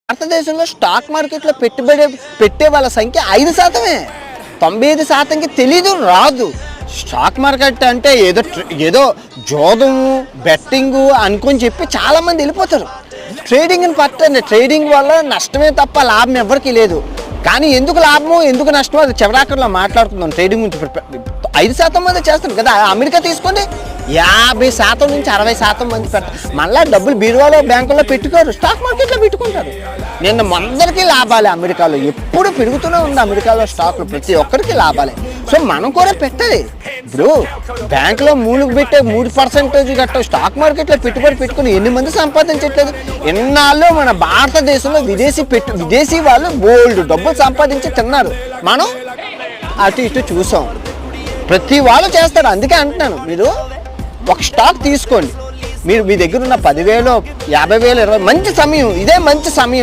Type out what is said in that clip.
భారతదేశంలో స్టాక్ మార్కెట్లో పెట్టుబడి పెట్టే వాళ్ళ సంఖ్య 5%. 95%కి తెలీదు, రాదు. స్టాక్ మార్కెట్ అంటే ఏదో జోదము, బెట్టింగు అనుకొని చెప్పి చాలామంది వెళ్ళిపోతారు. ట్రేడింగ్ని పట్టండి. ట్రేడింగ్ వల్ల నష్టమే తప్ప లాభం ఎవరికి లేదు. కానీ ఎందుకు లాభము ఎందుకు నష్టమో అది చివరాకర్లో మాట్లాడుకుందాం. ట్రేడింగ్ గురించి 5% మంది చేస్తారు కదా. అమెరికా తీసుకోండి, 50% నుంచి 60% మంది పెడతారు. మళ్ళీ డబ్బులు బీరువాలో బ్యాంకుల్లో పెట్టుకోరు, స్టాక్ మార్కెట్లో పెట్టుకుంటారు. నిన్న అందరికీ లాభాలే. అమెరికాలో ఎప్పుడు పెరుగుతూనే ఉంది. అమెరికాలో స్టాక్లు ప్రతి ఒక్కరికి లాభాలే. సో మనం కూడా పెట్టాలి. ఇప్పుడు బ్యాంకులో పెట్టే 3% గట్ట స్టాక్ మార్కెట్లో పెట్టుబడి పెట్టుకుని ఎన్ని మంది సంపాదించట్లేదు. ఎన్నాళ్ళు మన భారతదేశంలో విదేశీ వాళ్ళు బోల్డ్ డబ్బులు సంపాదించి తిన్నారు. మనం అటు ఇటు చూసాం. ప్రతి వాళ్ళు చేస్తారు. అందుకే అంటున్నాను, మీరు ఒక స్టాక్ తీసుకోండి. మీరు మీ దగ్గర ఉన్న 10,000, 50,000, 20 మంచి సమయం, ఇదే మంచి సమయం.